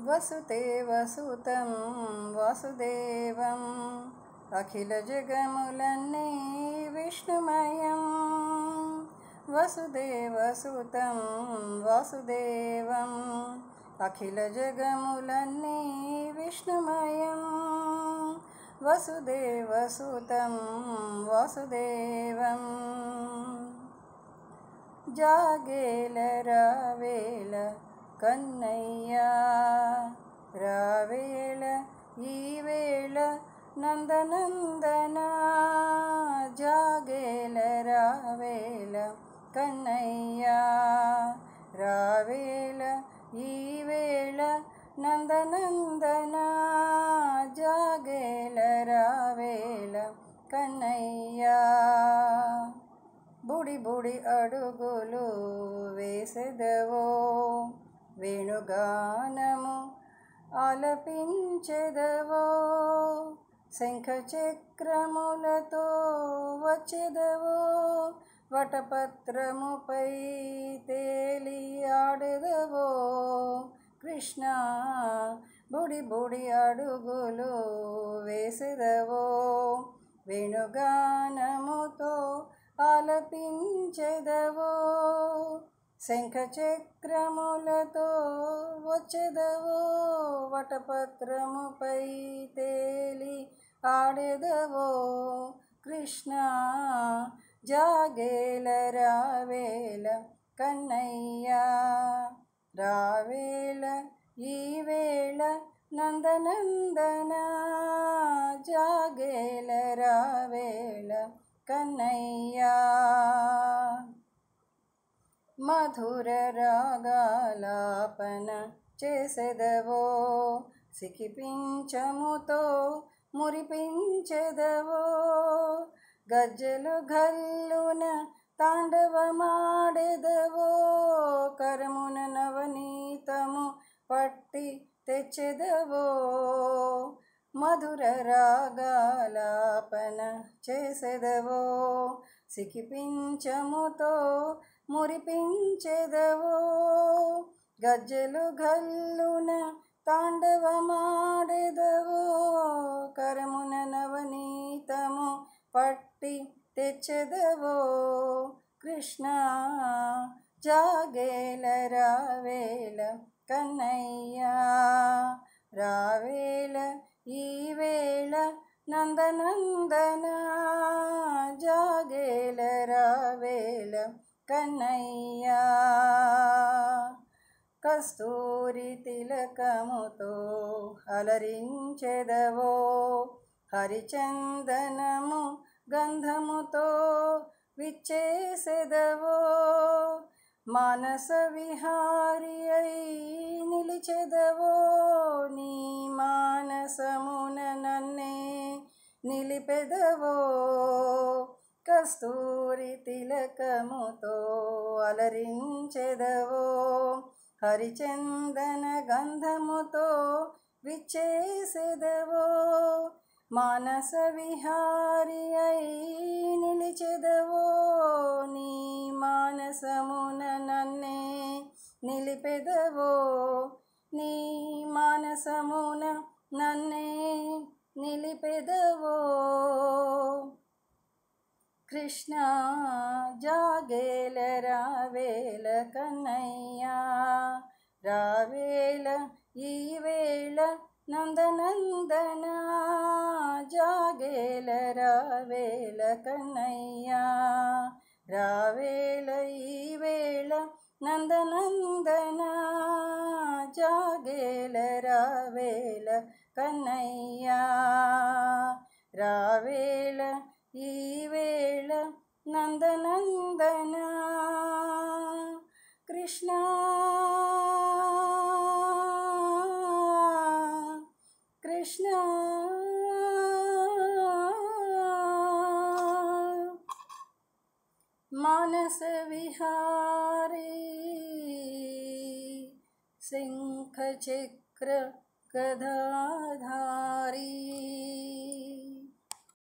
వసుదేవసుతం వాసుదేవం అఖిల జగములన్నీ విష్ణుమయం. వసుదేవసుతం వాసుదేవం అఖిల జగములన్నీ విష్ణుమయం. వసుదేవసుతం వాసుదేవం జాగేల రావేల కన్నయ్యా, రావేళ ఈవేళ నందనందనా. జాగేల రావేళ కన్నయ్యా, రావేళ ఈవేళ నందనందనా. జాగేల రావేళ కన్నయ్యా, బుడి బుడి అడుగులు వేసెదవో, వేణుగానము ఆలపించెదవో. శంఖ చక్రములతో వచ్చెదవో, వటపత్రముపై తేలి ఆడెదవో. కృష్ణ బుడి బుడి అడుగులు వేసెదవో, వేణుగానముతో ఆలపించెదవో. శంఖ చక్రములతో వచ్చెదవో, వటపత్రముపై తేలి ఆడెదవో. కృష్ణ జాగేల రావేళ కన్నయ్యా, రావేళ ఈవేళ నందనందనా. జాగేల రావేళ కన్నయ్యా, మధుర రాగాలాపన చేసెదవో, సికిపించముతో మురిపించెదవో. గజ్జలు గల్లున తాండవమాడెదవో, కరమున నవనీతము పట్టి తెచ్చెదవో. మధుర రాగాలాపన చేసెదవో, సికిపించముతో మురిపించెదవో. గజ్జలు గల్లున తాండవమాడెదవో, కరమున నవనీతము పట్టి తెచ్చెదవో. కృష్ణ జాగేల రావేళ కన్నయ్యా, రావేళ ఈవేళ నందనందనా. జాగేల రావేళ కన్నయ్యా, కస్తూరి తిలకముతో అలరించెదవో, హరిచందనము గంధముతో విచ్చేసెదవో. మానస విహారి అయి నిలిచెదవో, నీ మానసమున నన్నే నిలిపెదవో. కస్తూరి తిలకముతో అలరించెదవో, హరిచందన గంధముతో విచ్చేసెదవో. మానస విహారి అయి నిలిచెదవో, నీ మానసమున నన్నే నిలిపెదవో. నీ మానసమున నన్నే నిలిపెదవో. కృష్ణ జాగేల రావేళ కన్నయ్యా, రావేళ ఈవేళ నందనందనా. జాగేల రావేళ కన్నయ్యా, రావేళ ఈవేళ నందనందనా. జాగేల రావేళ కన్నయ్యా, రావేళ ఈవేళ నందనందనా. కృష్ణ కృష్ణ మానస విహారీ, శంఖ చక్ర గదాధారీ.